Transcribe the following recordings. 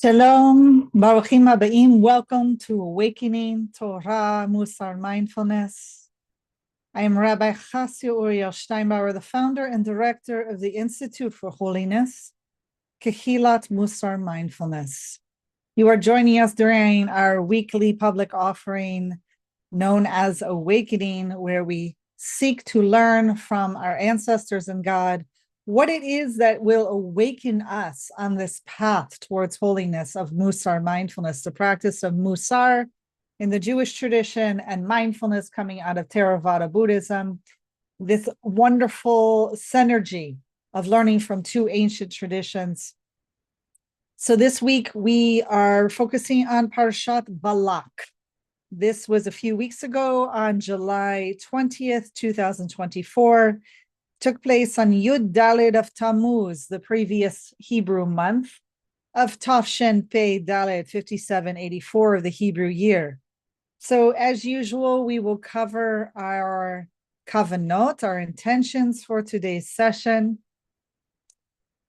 Shalom, Baruchim Aba'im. Welcome to Awakening TORAH Mussar Mindfulness. I am Rabbi Chasya Steinbauer, the founder and director of the Institute for Holiness, Kehilat Mussar Mindfulness. You are joining us during our weekly public offering known as Awakening, where we seek to learn from our ancestors and God what it is that will awaken us on this path towards holiness of Mussar mindfulness, the practice of Mussar in the Jewish tradition and mindfulness coming out of Theravada Buddhism, this wonderful synergy of learning from two ancient traditions. So this week we are focusing on Parshat Balak. This was a few weeks ago on July 20th, 2024. Took place on Yud Daled of Tammuz, the previous Hebrew month of Tafshin Pei Daled 5784 of the Hebrew year. So as usual, we will cover our kavanot, our intentions for today's session.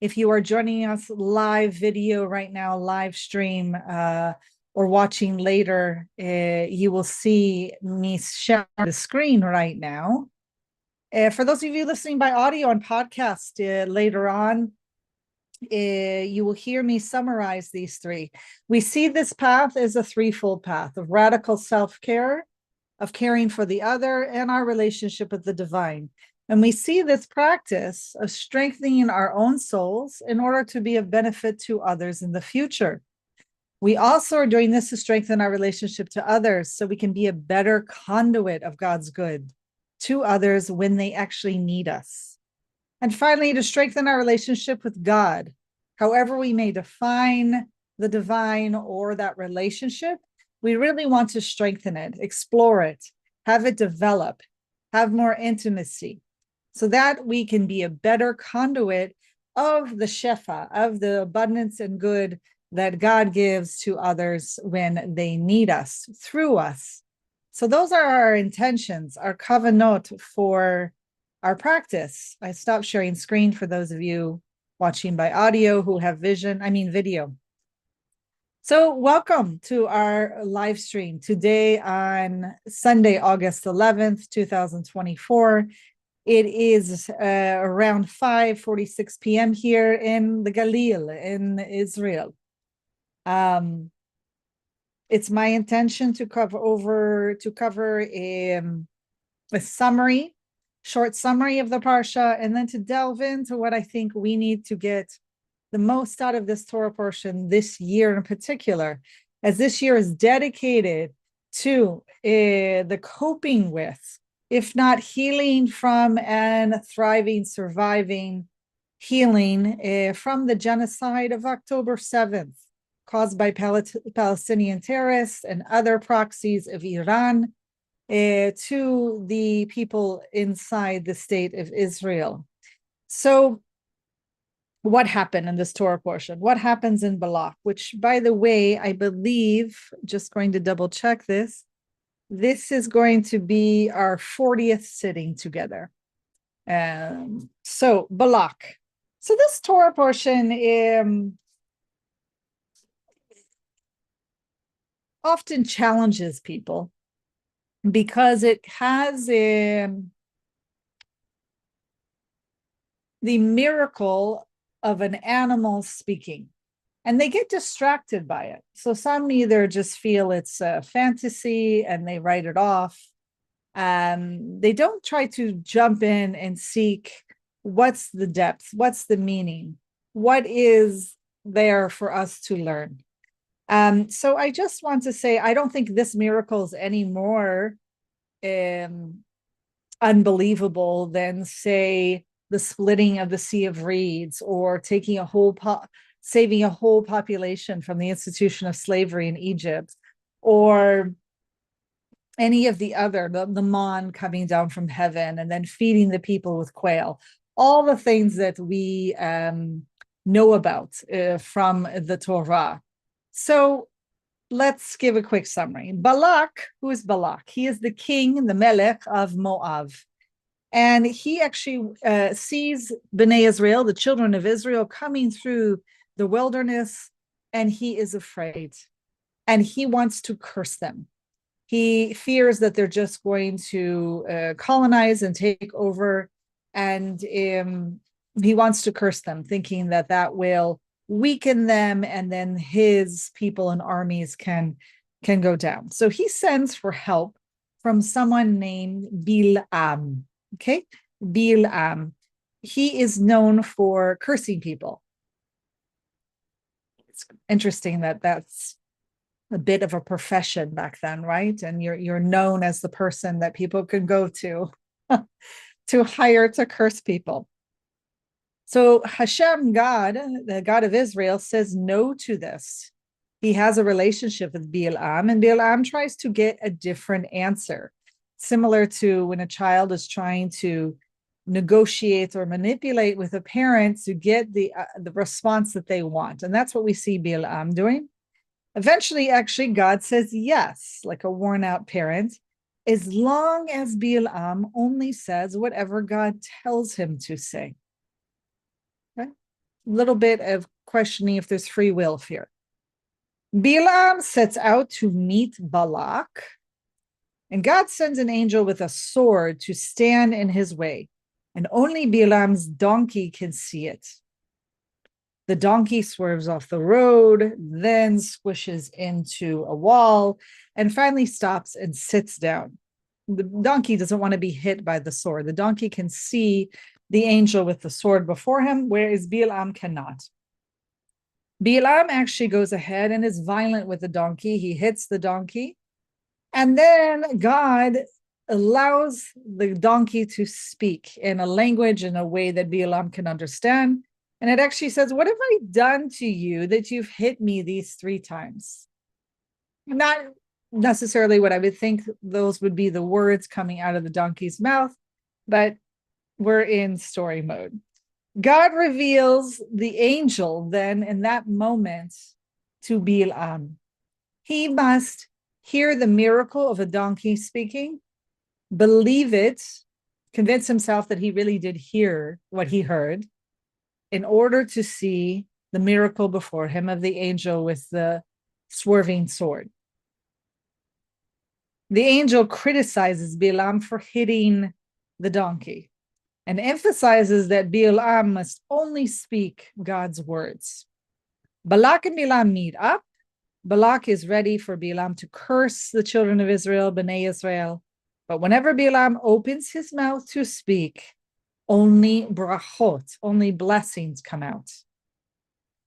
If you are joining us live video right now, live stream, or watching later, you will see me share the screen right now. For those of you listening by audio and podcast later on, you will hear me summarize these three. We see this path as a threefold path of radical self-care, of caring for the other, and our relationship with the divine. And we see this practice of strengthening our own souls in order to be of benefit to others in the future. We also are doing this to strengthen our relationship to others so we can be a better conduit of God's good to others when they actually need us. And finally, to strengthen our relationship with God, however we may define the divine or that relationship, we really want to strengthen it, explore it, have it develop, have more intimacy, so that we can be a better conduit of the shefa, of the abundance and good that God gives to others when they need us, through us. So those are our intentions, our kavanot for our practice. I stopped sharing screen for those of you watching by audio who have video. So welcome to our live stream today on Sunday, August 11th, 2024. It is around 5:46 p.m. here in the Galil in Israel. It's my intention to cover a summary, short summary of the Parsha, and then to delve into what I think we need to get the most out of this Torah portion this year in particular, as this year is dedicated to the coping with, if not healing from and thriving, surviving, healing from the genocide of October 7th. Caused by Palestinian terrorists and other proxies of Iran to the people inside the state of Israel. So what happened in this Torah portion? What happens in Balak? Which, by the way, I believe, just going to double check this, this is going to be our 40th sitting together. So Balak. So this Torah portion often challenges people because it has the miracle of an animal speaking, and they get distracted by it. So some either just feel it's a fantasy and they write it off. They don't try to jump in and seek what's the depth, what's the meaning, what is there for us to learn. So I just want to say, I don't think this miracle is any more unbelievable than, say, the splitting of the Sea of Reeds, or taking a whole saving a whole population from the institution of slavery in Egypt, or any of the other, the man coming down from heaven and then feeding the people with quail, all the things that we know about from the Torah. So let's give a quick summary. Balak, who is Balak? He is the king, the melech of Moab. And he actually sees Bnei Israel, the children of Israel, coming through the wilderness, and he is afraid, and he wants to curse them. He fears that they're just going to colonize and take over, and he wants to curse them, thinking that that will weaken them, and then his people and armies can go down. So he sends for help from someone named Bilam. Okay, Bilam. He is known for cursing people. It's interesting that that's a bit of a profession back then, right? And you're known as the person that people can go to to hire to curse people. So Hashem, God, the God of Israel, says no to this. He has a relationship with Bilam, and Bilam tries to get a different answer, similar to when a child is trying to negotiate or manipulate with a parent to get the response that they want. And that's what we see Bilam doing. Eventually, actually, God says yes, like a worn out parent, as long as Bilam only says whatever God tells him to say. Okay? A little bit of questioning if there's free will here. Bilam sets out to meet Balak, and God sends an angel with a sword to stand in his way, and only Bilam's donkey can see it. The donkey swerves off the road, then squishes into a wall, and finally stops and sits down. The donkey doesn't want to be hit by the sword. The donkey can see the angel with the sword before him, whereas Bilam cannot. Bilam actually goes ahead and is violent with the donkey. He hits the donkey, and then God allows the donkey to speak in a language in a way that Bilam can understand. And it actually says, what have I done to you that you've hit me these 3 times? Not necessarily what I would think those would be the words coming out of the donkey's mouth, but we're in story mode. God reveals the angel then in that moment to Bilam. He must hear the miracle of a donkey speaking, believe it, convince himself that he really did hear what he heard, in order to see the miracle before him of the angel with the swerving sword. The angel criticizes Bilam for hitting the donkey and emphasizes that Bilam must only speak God's words. Balak and Bilam meet up. Balak is ready for Bilam to curse the children of Israel, Bnei Israel. But whenever Bilam opens his mouth to speak, only brachot, only blessings come out.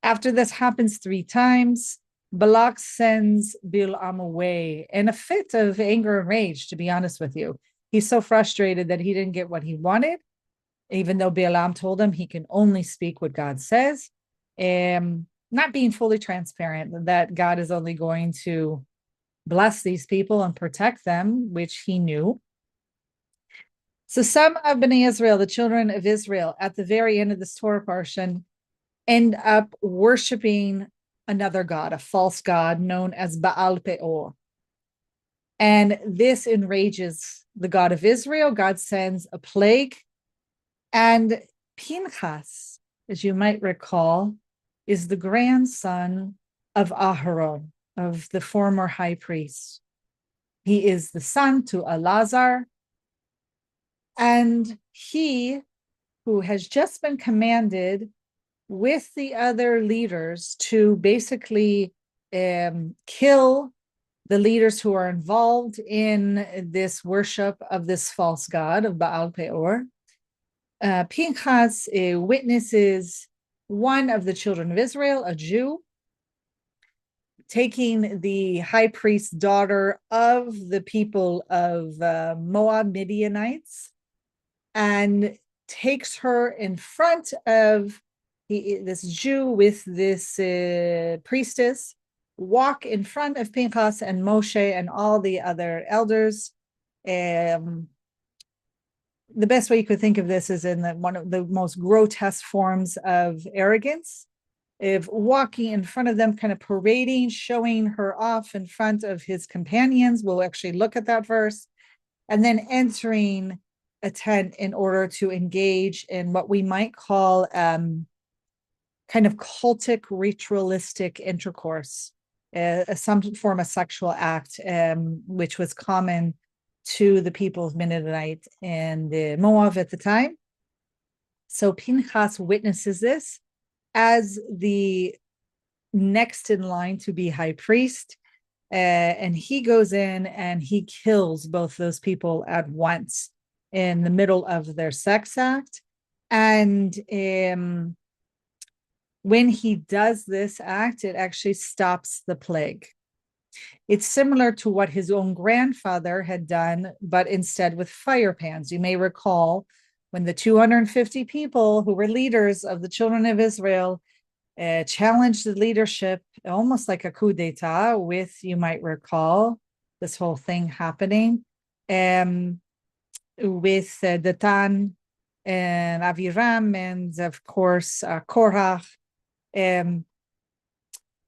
After this happens 3 times, Balak sends Bilam away in a fit of anger and rage, to be honest with you. He's so frustrated that he didn't get what he wanted, even though Bilam told him he can only speak what God says, not being fully transparent that God is only going to bless these people and protect them, which he knew. So some of Bnei Israel, the children of Israel, at the very end of this Torah portion, end up worshiping another god, a false god known as Baal Peor. And this enrages the God of Israel. God sends a plague. And Pinchas, as you might recall, is the grandson of Aharon, of the former high priest. He is the son to Elazar. And he, who has just been commanded with the other leaders to basically kill the leaders who are involved in this worship of this false god of Baal Peor. Pinchas witnesses one of the children of Israel, a Jew, taking the high priest's daughter of the people of Moab Midianites, and takes her in front of this Jew with this priestess, walk in front of Pinchas and Moshe and all the other elders. The best way you could think of this is in one of the most grotesque forms of arrogance, of walking in front of them, kind of parading, showing her off in front of his companions. We'll actually look at that verse. And then entering a tent in order to engage in what we might call kind kind of cultic, ritualistic intercourse, some form of sexual act, which was common to the people of Midianite and the Moab at the time. So Pinchas witnesses this as the next in line to be high priest, and he goes in and he kills both those people at once in the middle of their sex act. And when he does this act, it actually stops the plague. It's similar to what his own grandfather had done, but instead with fire pans. You may recall when the 250 people who were leaders of the children of Israel challenged the leadership, almost like a coup d'etat, with, you might recall, this whole thing happening with Datan and Aviram, and of course Korach.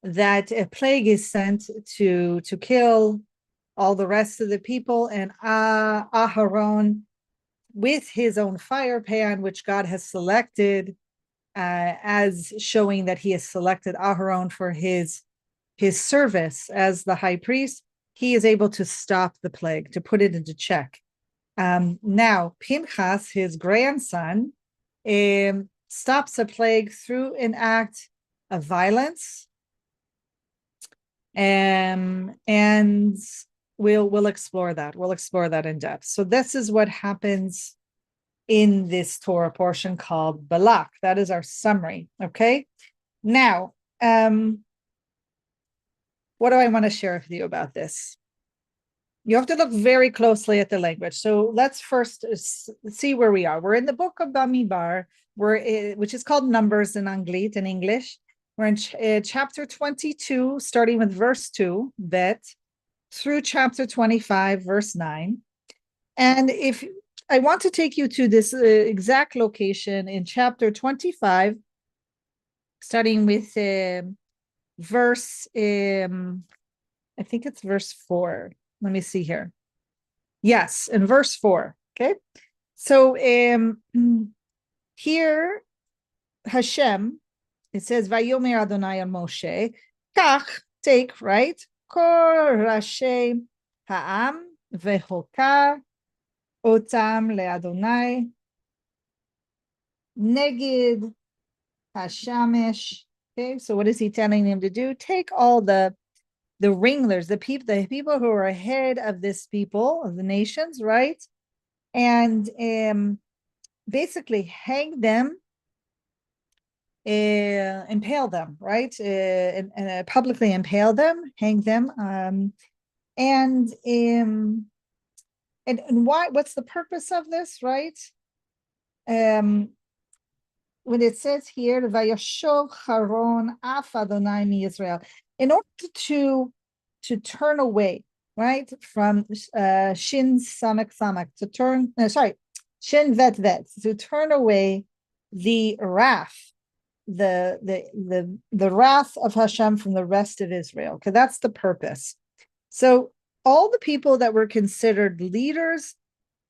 That a plague is sent to kill all the rest of the people, and Aharon, with his own fire pan, which God has selected, as showing that he has selected Aharon for his service as the high priest, he is able to stop the plague, to put it into check. Now, Pinchas, his grandson, stops the plague through an act of violence. And we'll explore that. We'll explore that in depth. So this is what happens in this Torah portion called Balak. That is our summary. Okay. Now, what do I want to share with you about this? You have to look very closely at the language. So let's first see where we are. We're in the book of Bamidbar, which is called Numbers in Anglit, in English. We're in chapter 22, starting with verse 2, Bet, through chapter 25, verse 9. And if I want to take you to this exact location in chapter 25, starting with verse, I think it's verse 4. Let me see here. Yes, in verse 4. Okay. So here, Hashem, it says, Vayomer Adonai al Moshe, Kach, take, right? Kol Rashi Ha'am Vehoka Otam LeAdonai Negid Hashamesh. Okay, so what is he telling him to do? Take all the ringlers, the people who are ahead of this people, of the nations, right? And basically hang them, impale them, right? And publicly impale them, hang them. And why? What's the purpose of this, right? When it says here, "Vayashov Haron Af Adonai mi Israel," in order to turn away, right, from Shin Samak Samak, to turn, Shin Vet Vet, to turn away the wrath, the wrath of Hashem from the rest of Israel, because that's the purpose. So all the people that were considered leaders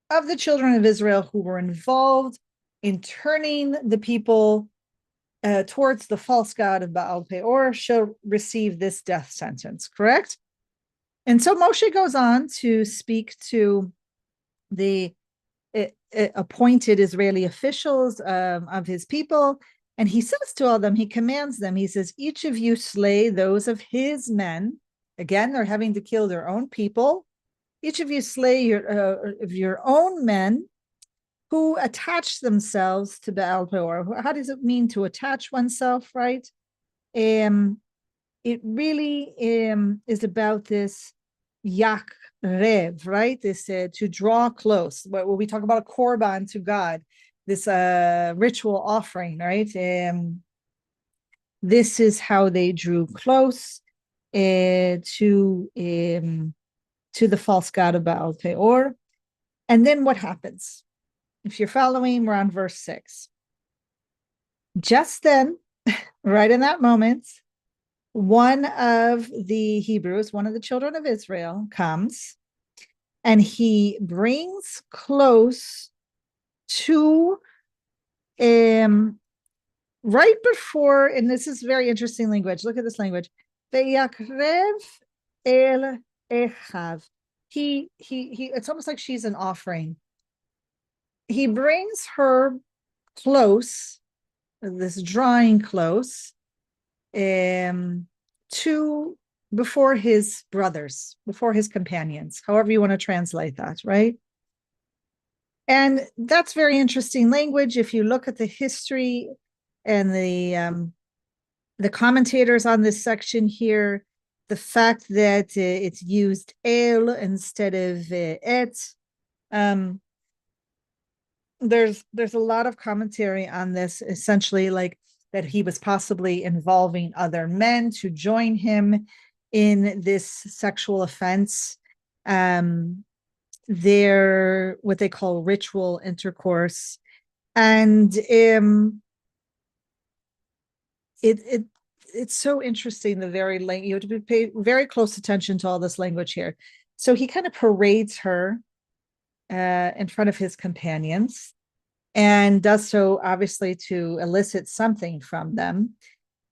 of the children of Israel who were involved in turning the people towards the false god of Baal Peor shall receive this death sentence, correct? And so Moshe goes on to speak to the appointed Israeli officials of his people, and he says to all of them, he commands them, he says, each of you slay those of his men. Again, they're having to kill their own people. Each of you slay your own men who attach themselves to Baal Peor. How does it mean to attach oneself, right? It really is about this yak rev, right? This to draw close. When we talk about a korban to God, this ritual offering, right? This is how they drew close to the false god of Baal Peor. And then what happens? If you're following, we're on verse 6. Just then, right in that moment, one of the Hebrews, one of the children of Israel, comes and he brings close to right before, and this is very interesting language. Look at this language. Ve'yakrev el echav. He. It's almost like she's an offering. He brings her close, this drawing close, to before his brothers, before his companions, however you want to translate that, right? And that's very interesting language. If you look at the history and the commentators on this section here, the fact that it's used el instead of et, there's a lot of commentary on this, essentially like that he was possibly involving other men to join him in this sexual offense. Their what they call ritual intercourse, and it's so interesting. The very you have to pay very close attention to all this language here. So he kind of parades her in front of his companions, and does so obviously to elicit something from them.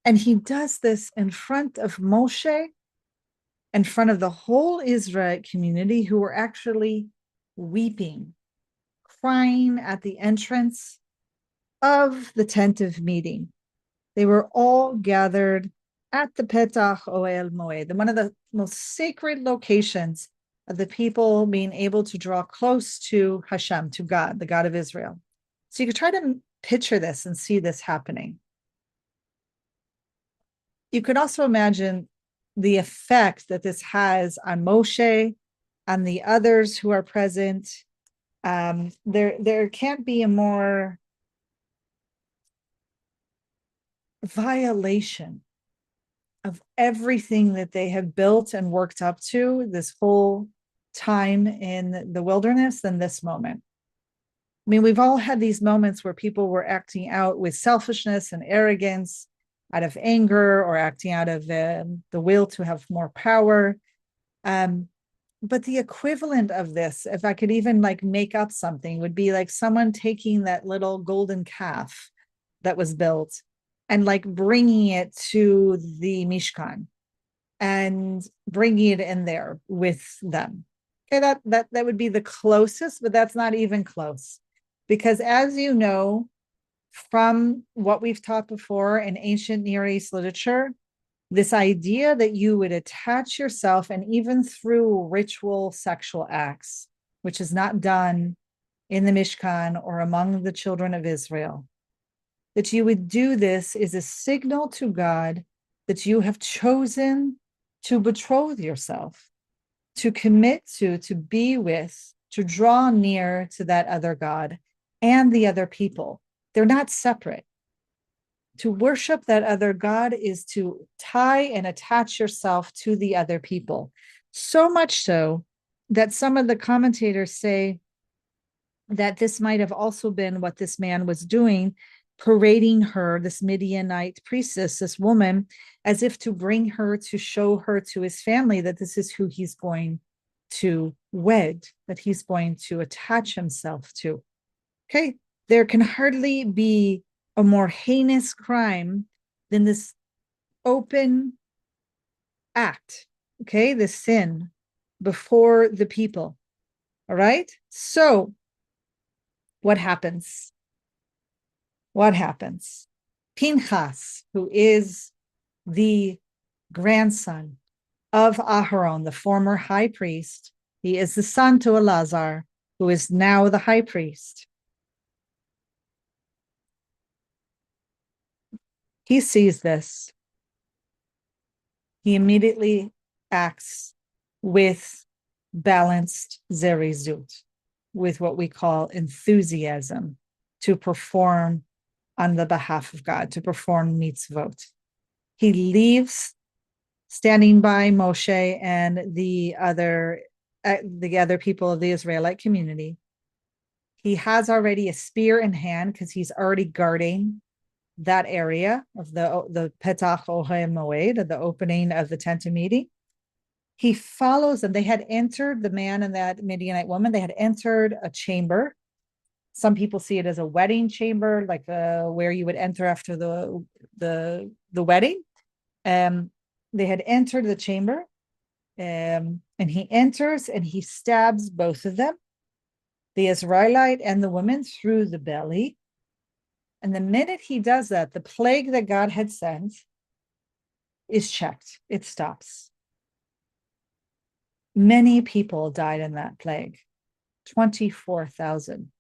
And he does this in front of Moshe, in front of the whole Israelite community, who were actually weeping, crying at the entrance of the tent of meeting. They were all gathered at the Petach Ohel Moed, one of the most sacred locations of the people being able to draw close to Hashem, to God, the God of Israel. So you could try to picture this and see this happening. You could also imagine the effect that this has on Moshe, on the others who are present. There can't be a more violation of everything that they have built and worked up to this whole time in the wilderness than this moment. I mean, we've all had these moments where people were acting out with selfishness and arrogance, out of anger, or acting out of the will to have more power. But the equivalent of this, if I could even like make up something, would be like someone taking that little golden calf that was built and like bringing it to the Mishkan and bringing it in there with them. Okay, that would be the closest, but that's not even close. Because as you know, from what we've taught before in ancient Near East literature, this idea that you would attach yourself, and even through ritual sexual acts, which is not done in the Mishkan or among the children of Israel, that you would do this is a signal to God that you have chosen to betroth yourself, to commit to be with, to draw near to that other God and the other people. They're not separate. To worship that other God is to tie and attach yourself to the other people. So much so that some of the commentators say that this might have also been what this man was doing, parading her, this Midianite priestess, this woman, as if to bring her, to show her to his family that this is who he's going to wed, that he's going to attach himself to. Okay, there can hardly be a more heinous crime than this open act, okay, the sin before the people. All right, so what happens? What happens? Pinchas, who is the grandson of Aharon, the former high priest, he is the son to Elazar, who is now the high priest. He sees this. He immediately acts with balanced zerizut, with what we call enthusiasm, to perform on the behalf of God, to perform mitzvot. He leaves standing by Moshe and the other people of the Israelite community. He has already a spear in hand because he's already guarding that area of the Petach Ohel Moed, the opening of the tent of meeting. He follows them. They had entered, the man and that Midianite woman, they had entered a chamber Some people see it as a wedding chamber, like where you would enter after the wedding. They had entered the chamber, and he enters and he stabs both of them, the Israelite and the woman, through the belly. And the minute he does that, the plague that God had sent is checked. It stops. Many people died in that plague, 24,000.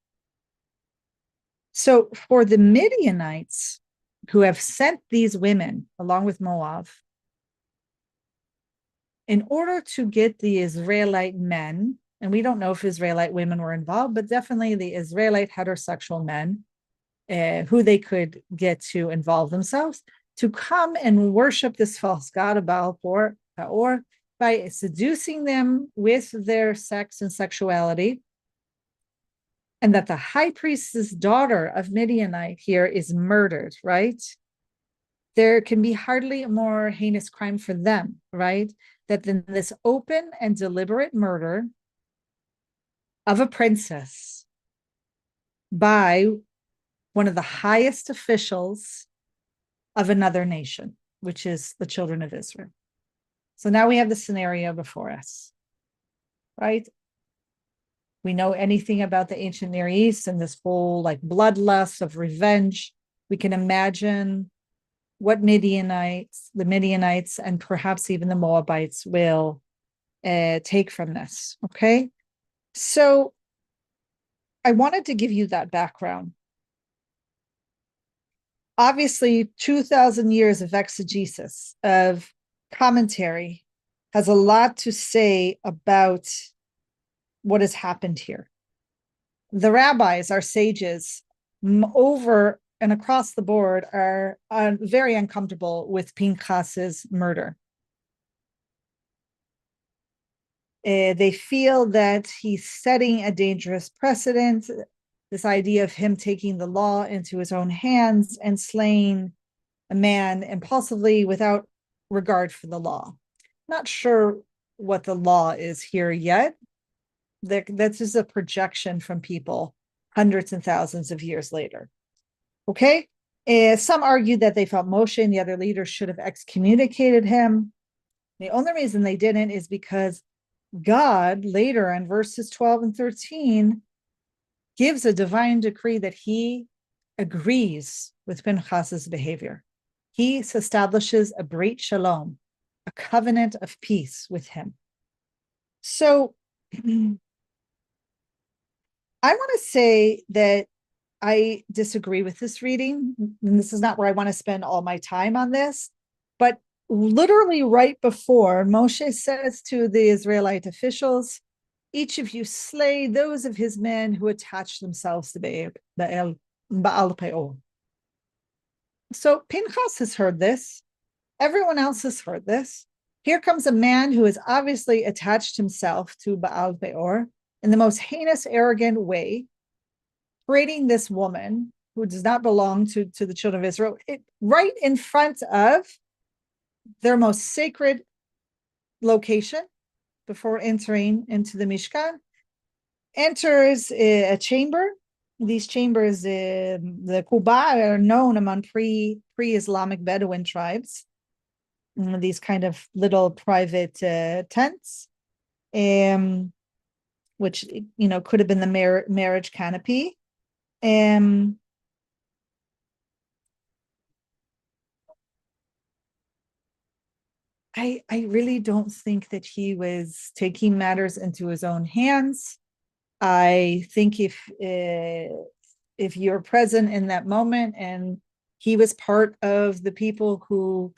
So for the Midianites who have sent these women along with Moab, in order to get the Israelite men, and we don't know if Israelite women were involved, but definitely the Israelite heterosexual men who they could get to involve themselves, to come and worship this false god of Baal Peor by seducing them with their sex and sexuality, and that the high priest's daughter of Midianite here is murdered, right? There can be hardly a more heinous crime for them, right? That than this open and deliberate murder of a princess by one of the highest officials of another nation, which is the children of Israel. So now we have the scenario before us, right? We know anything about the ancient Near East and this whole like bloodlust of revenge. We can imagine what the Midianites, and perhaps even the Moabites will take from this, okay? So I wanted to give you that background. Obviously, 2,000 years of exegesis, of commentary, has a lot to say about what has happened here. The rabbis, our sages, over and across the board are very uncomfortable with Pinchas's murder. They feel that he's setting a dangerous precedent, this idea of him taking the law into his own hands and slaying a man impulsively without regard for the law. Not sure what the law is here yet. That's just a projection from people hundreds and thousands of years later. Okay? Some argue that they felt Moshe and the other leaders should have excommunicated him. The only reason they didn't is because God, later in verses 12 and 13, gives a divine decree that he agrees with Pinchas's behavior. He establishes a brit shalom, a covenant of peace with him. So I want to say that I disagree with this reading, and this is not where I want to spend all my time on this, but literally right before, Moshe says to the Israelite officials, each of you slay those of his men who attach themselves to Baal Peor. So Pinchas has heard this. Everyone else has heard this. Here comes a man who has obviously attached himself to Baal Peor in the most heinous, arrogant way, creating this woman who does not belong to the children of Israel, right in front of their most sacred location before entering into the Mishkan, enters a chamber. These chambers, the Kuba, are known among pre-Islamic Bedouin tribes. These kind of little private tents, which could have been the marriage canopy. I really don't think that he was taking matters into his own hands. I think if you're present in that moment and he was part of the people who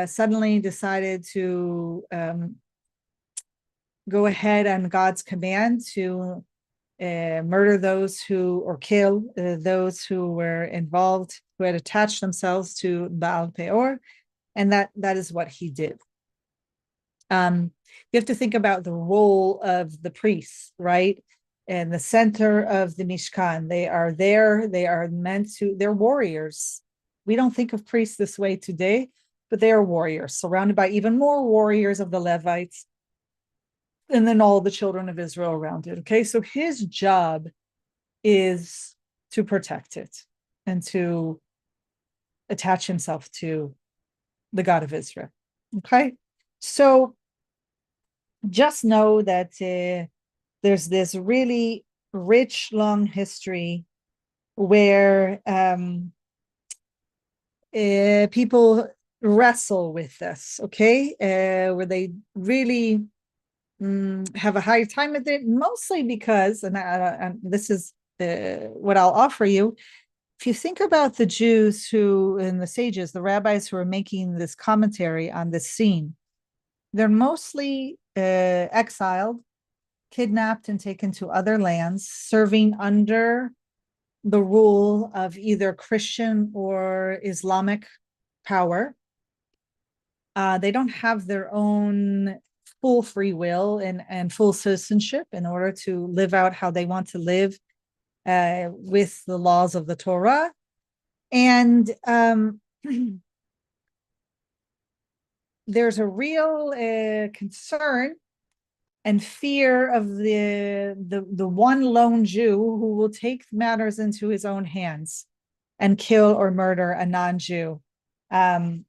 suddenly decided to go ahead on God's command to murder those or kill those who were involved, who had attached themselves to Baal Peor, and that is what he did. You have to think about the role of the priests, right? And the center of the Mishkan. They are there. They are they're warriors. We don't think of priests this way today, but they are warriors, surrounded by even more warriors of the Levites, and then all the children of Israel around it. Okay, so his job is to protect it and to attach himself to the God of Israel. Okay, so just know that there's this really rich, long history where people wrestle with this, okay, where they really have a hard time with it, mostly because, and this is what I'll offer you. If you think about the Jews who, and the sages, the rabbis who are making this commentary on this scene, they're mostly exiled, kidnapped, and taken to other lands, serving under the rule of either Christian or Islamic power. They don't have their own full free will and full citizenship in order to live out how they want to live with the laws of the Torah. And there's a real concern and fear of the one lone Jew who will take matters into his own hands and kill or murder a non-Jew. And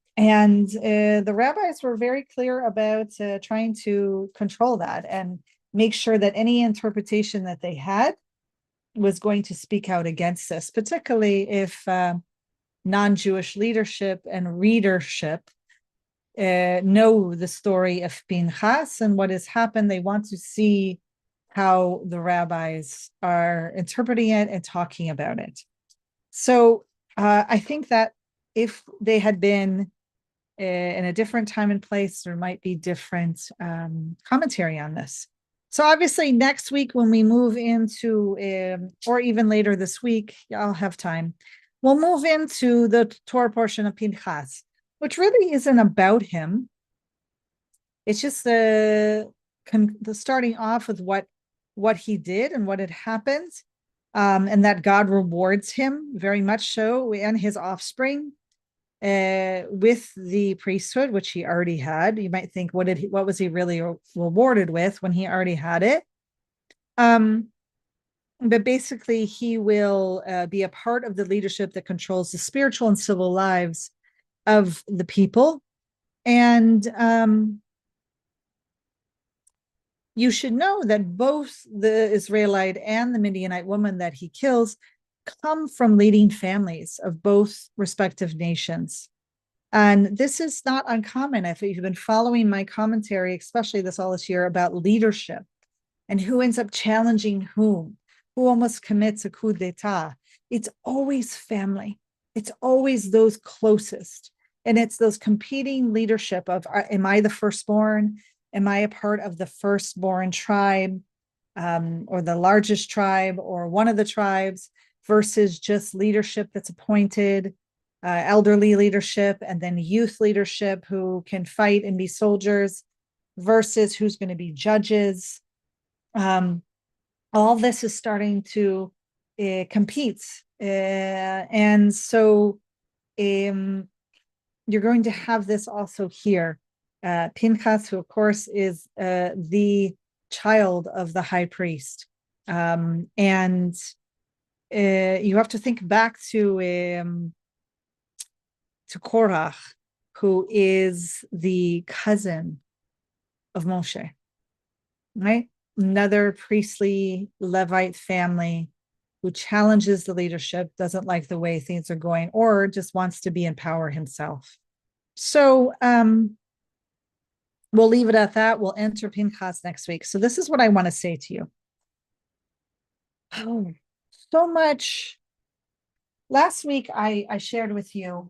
the rabbis were very clear about trying to control that and make sure that any interpretation that they had was going to speak out against this, particularly if non-Jewish leadership and readership know the story of Pinchas and what has happened. They want to see how the rabbis are interpreting it and talking about it. So I think that if they had been in a different time and place, there might be different commentary on this. So obviously next week when we move into, or even later this week, I'll have time, we'll move into the Torah portion of Pinchas, which really isn't about him. It's just the starting off with what he did and what had happened, and that God rewards him very much so, and his offspring with the priesthood, which he already had. You might think, what was he really rewarded with when he already had it? But basically, he will be a part of the leadership that controls the spiritual and civil lives of the people. And you should know that both the Israelite and the Midianite woman that he kills come from leading families of both respective nations. And this is not uncommon. If you've been following my commentary, especially all this year, about leadership and who ends up challenging whom, who almost commits a coup d'etat, it's always family. It's always those closest. And it's those competing leadership of, am I the firstborn? Am I a part of the firstborn tribe, or the largest tribe, or one of the tribes, versus just leadership that's appointed, elderly leadership, and then youth leadership who can fight and be soldiers, versus who's going to be judges. All this is starting to compete. And so you're going to have this also here. Pinchas, who of course is the child of the high priest. And you have to think back to Korach, who is the cousin of Moshe, right? Another priestly Levite family who challenges the leadership, doesn't like the way things are going, or just wants to be in power himself. So we'll leave it at that. We'll enter Pinchas next week. So this is what I want to say to you. Oh, so much. Last week, I shared with you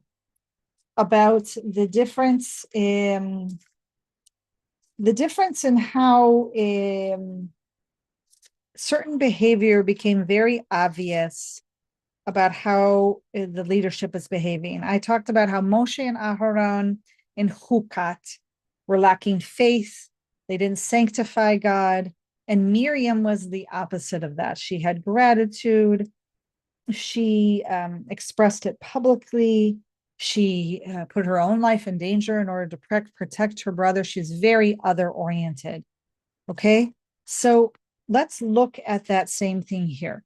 about the difference in how certain behavior became very obvious about how the leadership is behaving. I talked about how Moshe and Aharon in Chukat were lacking faith. They didn't sanctify God. And Miriam was the opposite of that. She had gratitude. She expressed it publicly. She put her own life in danger in order to protect her brother. She's very other-oriented. Okay? So let's look at that same thing here.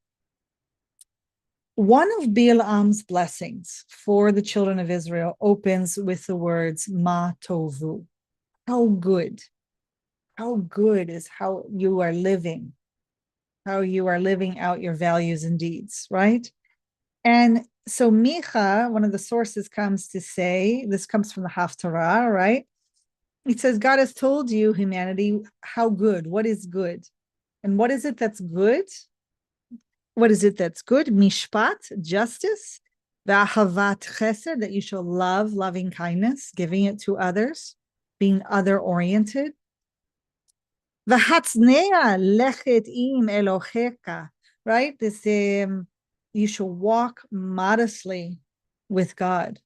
One of Bilam's blessings for the children of Israel opens with the words Ma Tovu. How good. How good is how you are living out your values and deeds, right? And so Micha, one of the sources, comes to say, this comes from the Haftarah, right? It says, God has told you, humanity, how good, what is good? And what is it that's good? What is it that's good? Mishpat, justice, v'ahavat chesed, that you shall love loving kindness, giving it to others, being other-oriented. V'hatznea lechet im Elohecha, right? This you shall walk modestly with God.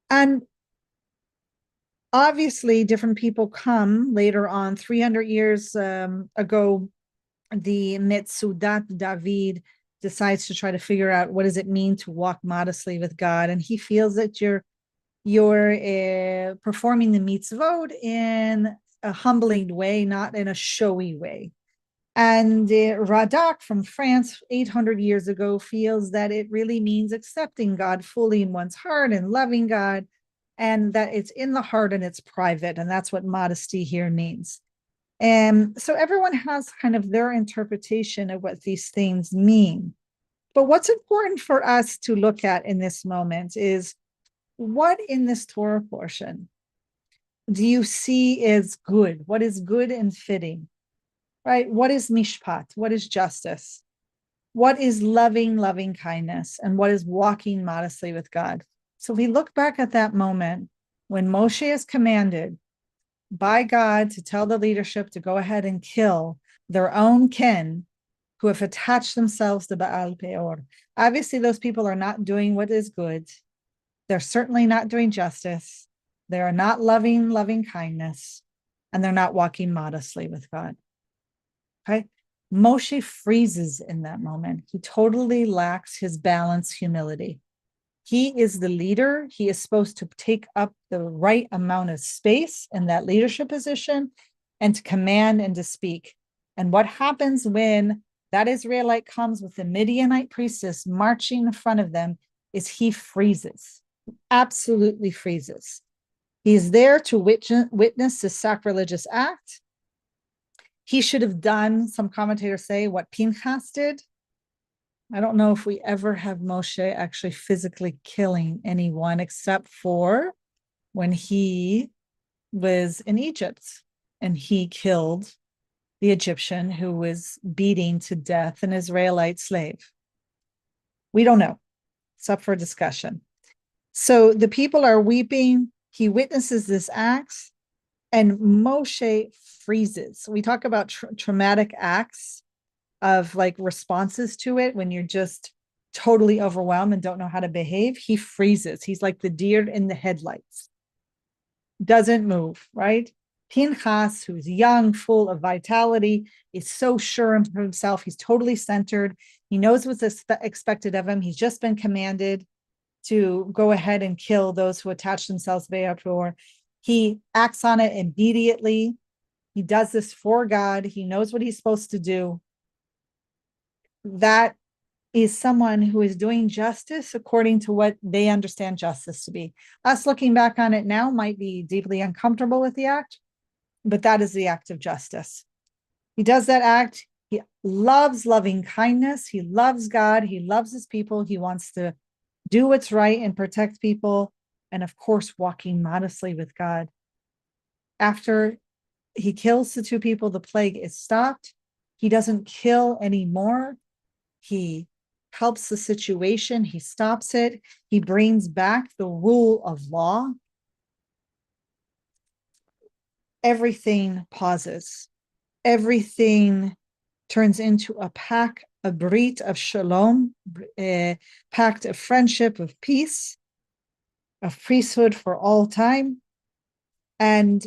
And obviously, different people come later on. 300 years ago, the Metzudat David decides to try to figure out what does it mean to walk modestly with God, and he feels that you're performing the mitzvot in a humbling way, not in a showy way. And Radak from France 800 years ago feels that it really means accepting God fully in one's heart and loving God, and that it's in the heart and it's private, and that's what modesty here means. And so everyone has kind of their interpretation of what these things mean. But what's important for us to look at in this moment is, what in this Torah portion do you see as good? What is good and fitting, right? What is mishpat? What is justice? What is loving kindness? And what is walking modestly with God? So we look back at that moment when Moshe is commanded by God to tell the leadership to go ahead and kill their own kin who have attached themselves to Baal Peor. Obviously, those people are not doing what is good. They're certainly not doing justice. They are not loving kindness, and they're not walking modestly with God. Okay? Moshe freezes in that moment. He totally lacks his balanced humility. He is the leader. He is supposed to take up the right amount of space in that leadership position and to command and to speak. And what happens when that Israelite comes with the Midianite priestess marching in front of them is he freezes, absolutely freezes. He's there to witness the sacrilegious act. He should have done, some commentators say, what Pinchas did. I don't know if we ever have Moshe actually physically killing anyone except for when he was in Egypt and he killed the Egyptian who was beating to death an Israelite slave. We don't know. It's up for discussion. So the people are weeping. He witnesses this act, and Moshe freezes. We talk about traumatic acts of like responses to it when you're just totally overwhelmed and don't know how to behave. He freezes. He's like the deer in the headlights. Doesn't move, right? Pinchas, who's young, full of vitality, is so sure of himself. He's totally centered. He knows what's expected of him. He's just been commanded to go ahead and kill those who attach themselves to Be'ator. He acts on it immediately. He does this for God. He knows what he's supposed to do. That is someone who is doing justice according to what they understand justice to be. Us looking back on it now might be deeply uncomfortable with the act, but that is the act of justice. He does that act. He loves loving kindness. He loves God. He loves his people. He wants to do what's right and protect people. And of course, walking modestly with God. After he kills the two people, the plague is stopped. He doesn't kill anymore. He helps the situation. He stops it. He brings back the rule of law. Everything pauses. Everything turns into a pact, a brit of shalom, a pact of friendship, of peace, of priesthood for all time. And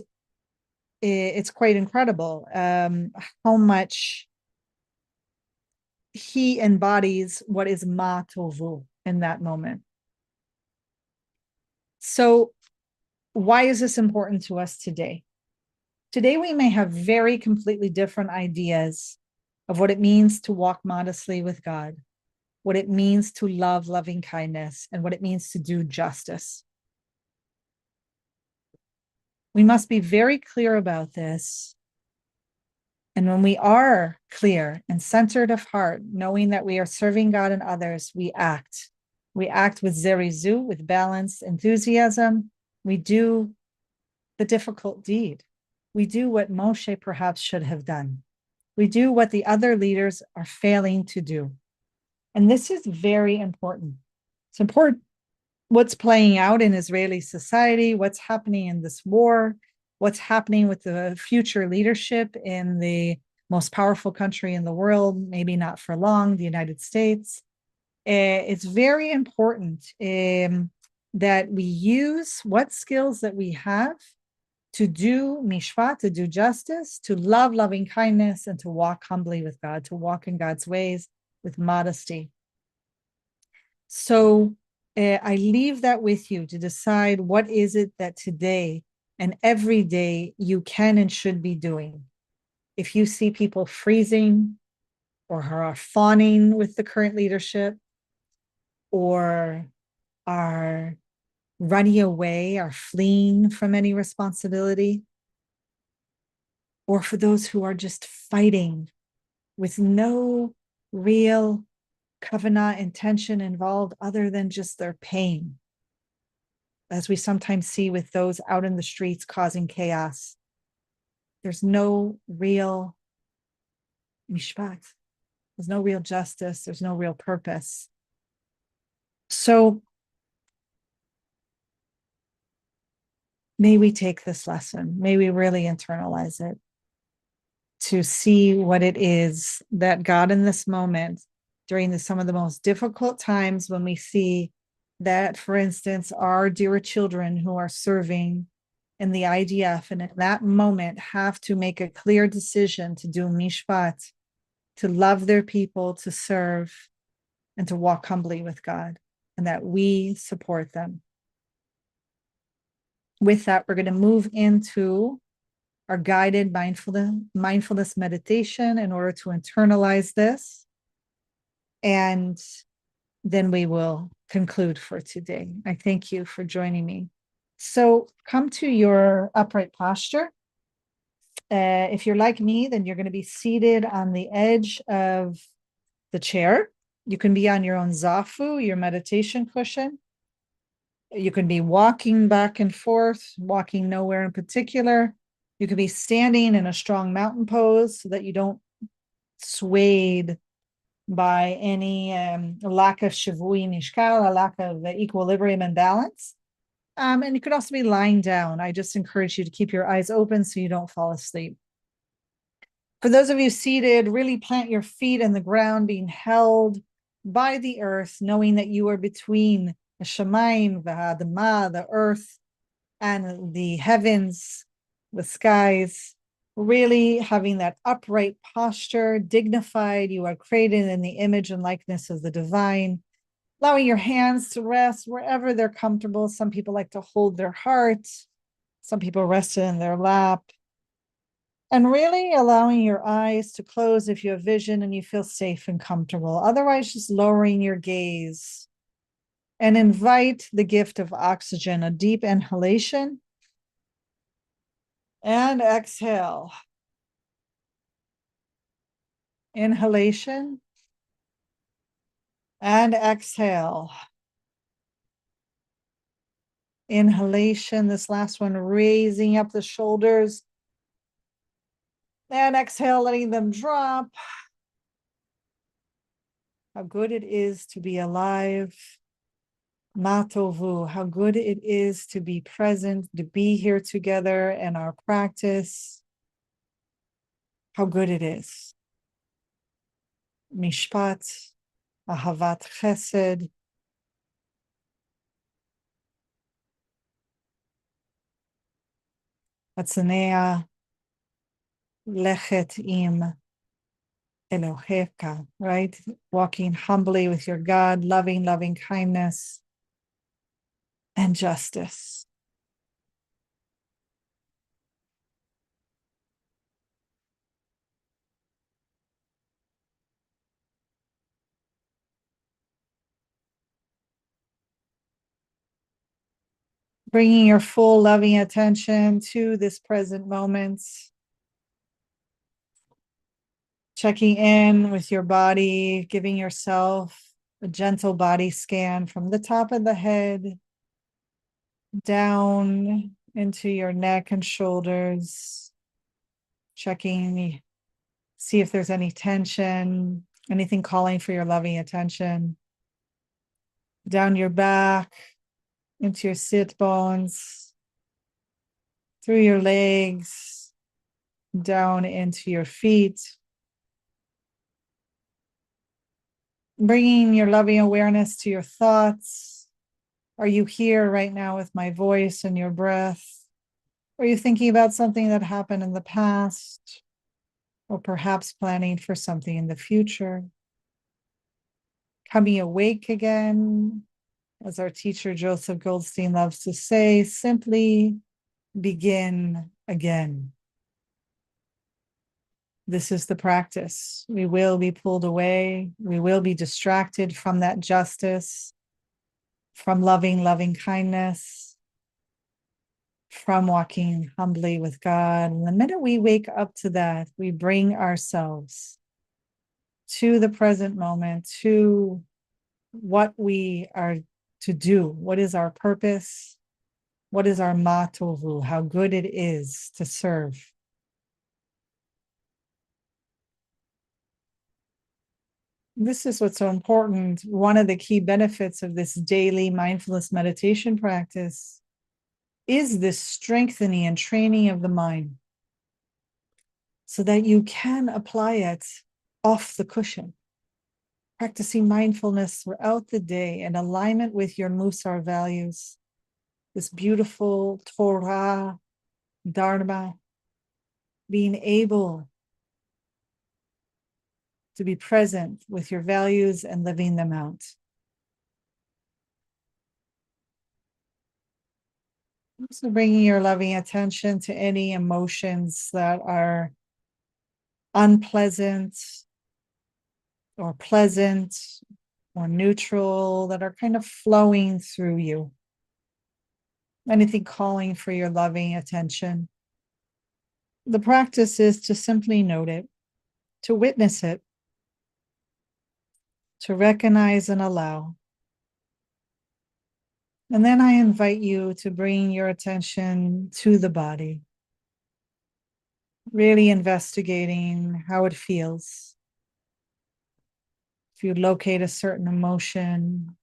it's quite incredible how much he embodies what is ma tovu in that moment. So why is this important to us today? Today, we may have very completely different ideas of what it means to walk modestly with God. what it means to love loving kindness and what it means to do justice. We must be very clear about this. And when we are clear and centered of heart, knowing that we are serving God and others, we act. We act with zerizu, with balance, enthusiasm. We do the difficult deed. We do what Moshe perhaps should have done. We do what the other leaders are failing to do. And this is very important. It's important what's playing out in Israeli society, what's happening in this war, what's happening with the future leadership in the most powerful country in the world, maybe not for long, the United States. It's very important that we use what skills that we have to do mishpat, to do justice, to love loving kindness, and to walk humbly with God, to walk in God's ways with modesty. So I leave that with you to decide what is it that today and every day you can and should be doing. If you see people freezing or are fawning with the current leadership or are running away, are fleeing from any responsibility, or for those who are just fighting with no real kavanah intention involved other than just their pain, as we sometimes see with those out in the streets causing chaos. There's no real mishpat. There's no real justice. There's no real purpose. So may we take this lesson. May we really internalize it to see what it is that God in this moment, during some of the most difficult times when we see that, for instance, our dear children who are serving in the IDF and at that moment have to make a clear decision to do mishpat, to love their people, to serve, and to walk humbly with God, and that we support them. With that, we're going to move into our guided mindfulness meditation in order to internalize this. And then we will conclude for today. I thank you for joining me. So come to your upright posture. If you're like me, then you're going to be seated on the edge of the chair. You can be on your own zafu, your meditation cushion. You can be walking back and forth, walking nowhere in particular. You could be standing in a strong mountain pose so that you don't swayed by any lack of shavui mishkal, a lack of equilibrium and balance. And you could also be lying down. I just encourage you to keep your eyes open so you don't fall asleep. For those of you seated, really plant your feet in the ground, being held by the earth, knowing that you are between the shamayim, the earth, and the heavens, the skies, really having that upright posture, dignified. You are created in the image and likeness of the divine, allowing your hands to rest wherever they're comfortable. Some people like to hold their heart. Some people rest in their lap. And really allowing your eyes to close if you have vision and you feel safe and comfortable. Otherwise, just lowering your gaze and invite the gift of oxygen, a deep inhalation and exhale. Inhalation and exhale. Inhalation, this last one, raising up the shoulders. And exhale, letting them drop. How good it is to be alive. Matovu, how good it is to be present, to be here together in our practice. How good it is. Mishpat, ahavat chesed. Atsanea, lechet im Eloheka, right? Walking humbly with your God, loving kindness and justice. Bringing your full loving attention to this present moment. Checking in with your body, giving yourself a gentle body scan from the top of the head down into your neck and shoulders. Checking, see if there's any tension, anything calling for your loving attention. Down your back, into your sit bones, through your legs, down into your feet. Bringing your loving awareness to your thoughts. Are you here right now with my voice and your breath? Are you thinking about something that happened in the past? Or perhaps planning for something in the future? Coming awake again, as our teacher Joseph Goldstein loves to say, simply begin again. This is the practice. We will be pulled away. We will be distracted from that justice, from loving kindness, from walking humbly with God. And the minute we wake up to that, we bring ourselves to the present moment, to what we are to do. What is our purpose? What is our matovu? How good it is to serve. This is what's so important. One of the key benefits of this daily mindfulness meditation practice is this strengthening and training of the mind so that you can apply it off the cushion. Practicing mindfulness throughout the day in alignment with your Mussar values, this beautiful Torah, Dharma, being able to be present with your values and living them out. Also bringing your loving attention to any emotions that are unpleasant or pleasant or neutral, that are kind of flowing through you. Anything calling for your loving attention. The practice is to simply note it, to witness it, to recognize and allow. And then I invite you to bring your attention to the body, really investigating how it feels. If you locate a certain emotion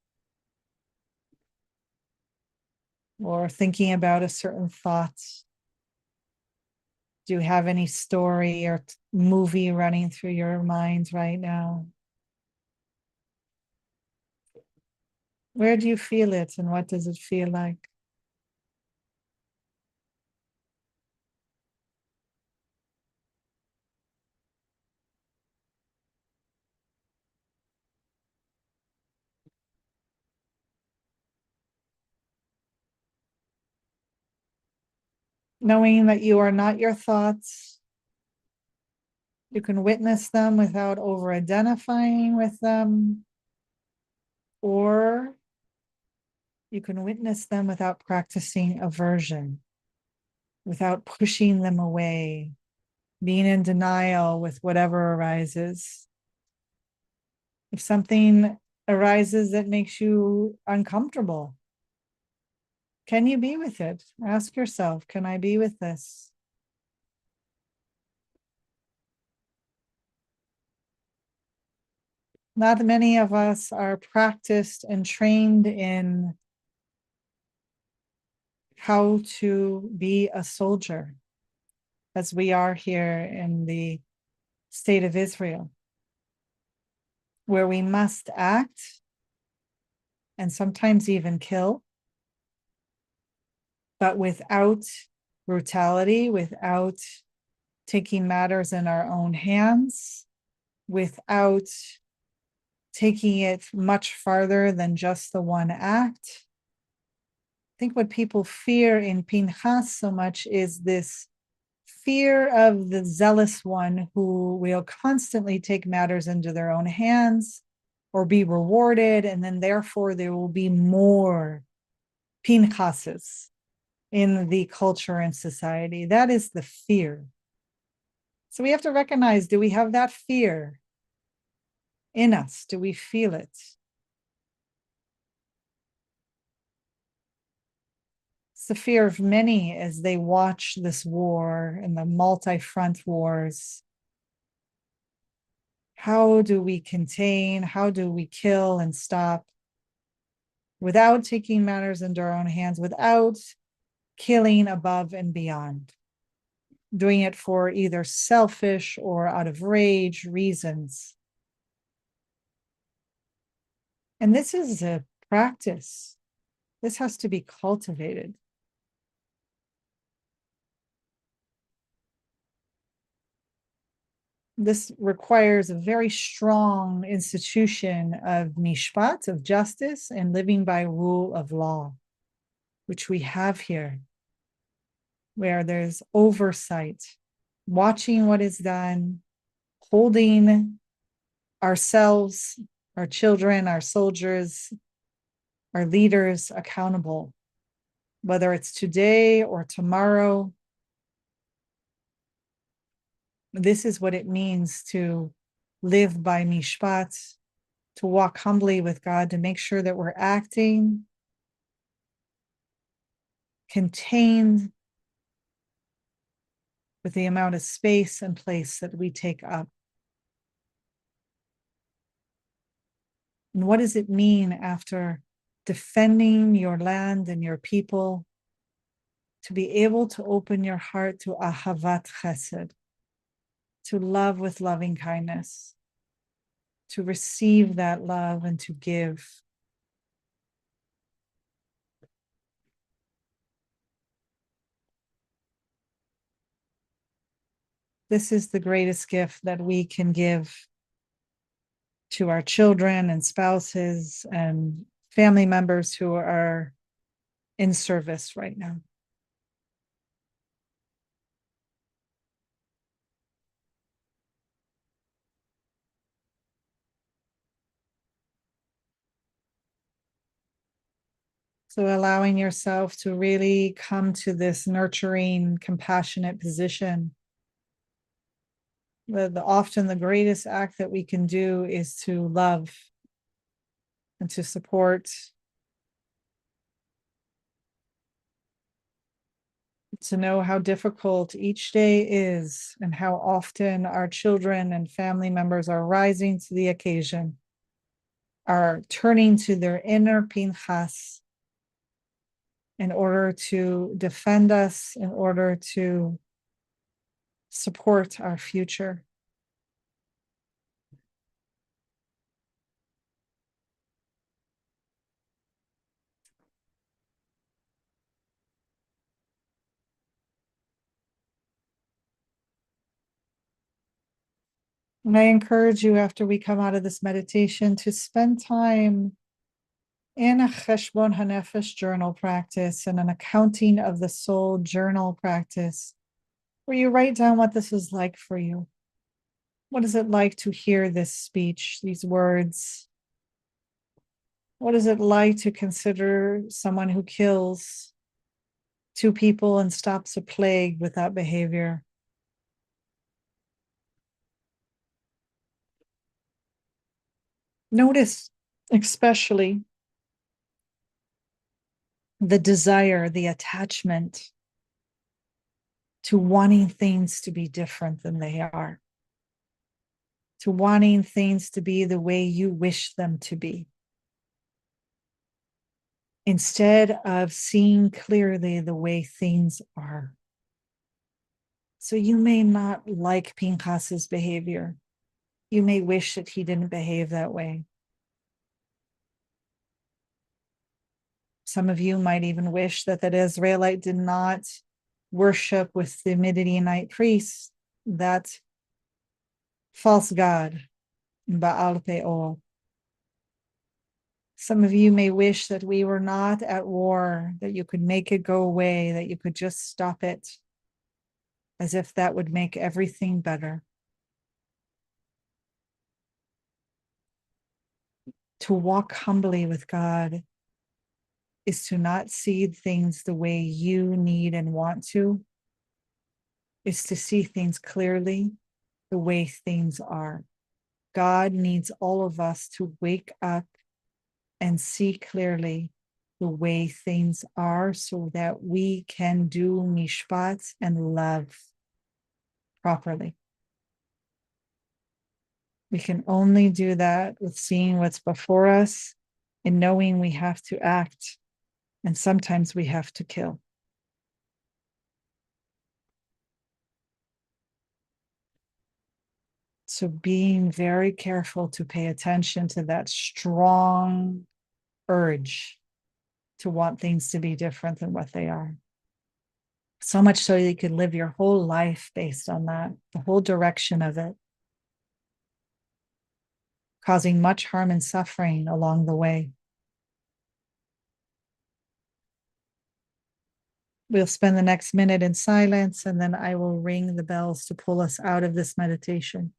or thinking about a certain thought, do you have any story or movie running through your mind right now? Where do you feel it and what does it feel like? Knowing that you are not your thoughts, you can witness them without over-identifying with them, or you can witness them without practicing aversion, without pushing them away, being in denial with whatever arises. If something arises that makes you uncomfortable, can you be with it? Ask yourself, can I be with this? Not many of us are practiced and trained in how to be a soldier, as we are here in the state of Israel, where we must act and sometimes even kill, but without brutality, without taking matters in our own hands, without taking it much farther than just the one act. I think what people fear in Pinchas so much is this fear of the zealous one who will constantly take matters into their own hands or be rewarded, and then therefore there will be more Pinchases in the culture and society. That is the fear. So we have to recognize, do we have that fear in us? Do we feel it? It's the fear of many as they watch this war and the multi-front wars. How do we contain? How do we kill and stop without taking matters into our own hands, without killing above and beyond? Doing it for either selfish or out of rage reasons. And this is a practice. This has to be cultivated. This requires a very strong institution of mishpat, of justice, and living by rule of law, which we have here, where there's oversight, watching what is done, holding ourselves, our children, our soldiers, our leaders accountable, whether it's today or tomorrow. This is what it means to live by mishpat, to walk humbly with God, to make sure that we're acting contained with the amount of space and place that we take up. And what does it mean after defending your land and your people to be able to open your heart to ahavat chesed, to love with loving kindness, to receive that love and to give? This is the greatest gift that we can give to our children and spouses and family members who are in service right now. So allowing yourself to really come to this nurturing, compassionate position. Often the greatest act that we can do is to love and to support, to know how difficult each day is and how often our children and family members are rising to the occasion, are turning to their inner Pinchas in order to defend us, in order to support our future. And I encourage you, after we come out of this meditation, to spend time in a cheshbon hanefesh journal practice and an accounting of the soul journal practice, where you write down what this is like for you. What is it like to hear this speech, these words? What is it like to consider someone who kills two people and stops a plague with that behavior? Notice especially the desire, the attachment to wanting things to be different than they are, to wanting things to be the way you wish them to be, instead of seeing clearly the way things are. So you may not like Pinchas's behavior. You may wish that he didn't behave that way. Some of you might even wish that that Israelite did not worship with the Midianite priests, that false god, Baal Peor. Some of you may wish that we were not at war, that you could make it go away, that you could just stop it, as if that would make everything better. To walk humbly with God is to not see things the way you need and want to, is to see things clearly the way things are. God needs all of us to wake up and see clearly the way things are so that we can do mishpat and love properly. We can only do that with seeing what's before us and knowing we have to act, and sometimes we have to kill. So being very careful to pay attention to that strong urge to want things to be different than what they are. So much so you could live your whole life based on that, the whole direction of it, causing much harm and suffering along the way. We'll spend the next minute in silence, and then I will ring the bells to pull us out of this meditation.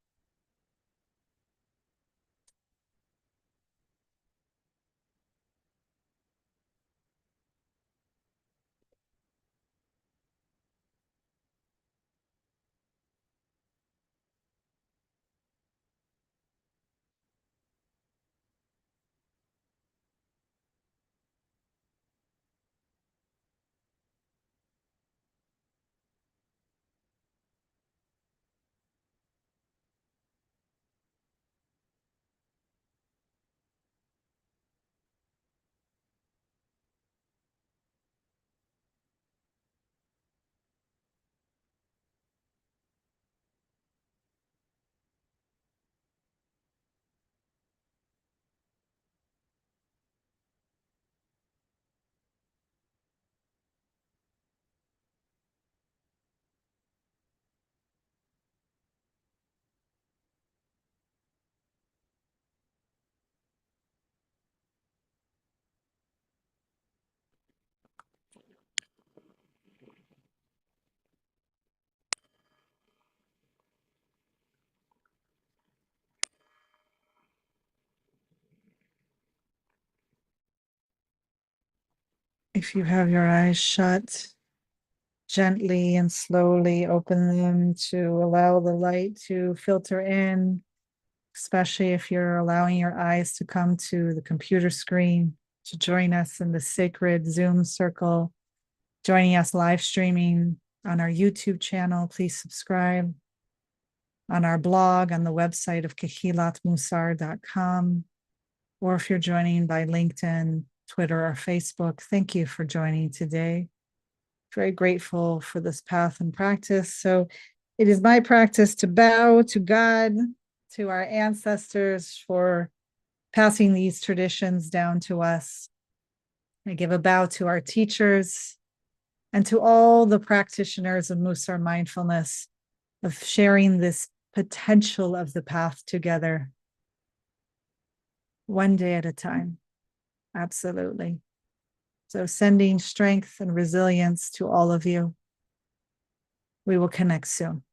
If you have your eyes shut, gently and slowly open them to allow the light to filter in, especially if you're allowing your eyes to come to the computer screen to join us in the sacred Zoom circle, joining us live streaming on our YouTube channel. Please subscribe on our blog on the website of kehilatmussar.com, or if you're joining by LinkedIn, Twitter, or Facebook. Thank you for joining today. Very grateful for this path and practice. So it is my practice to bow to God, to our ancestors for passing these traditions down to us. I give a bow to our teachers and to all the practitioners of Mussar mindfulness, of sharing this potential of the path together, one day at a time. Absolutely. So sending strength and resilience to all of you. We will connect soon.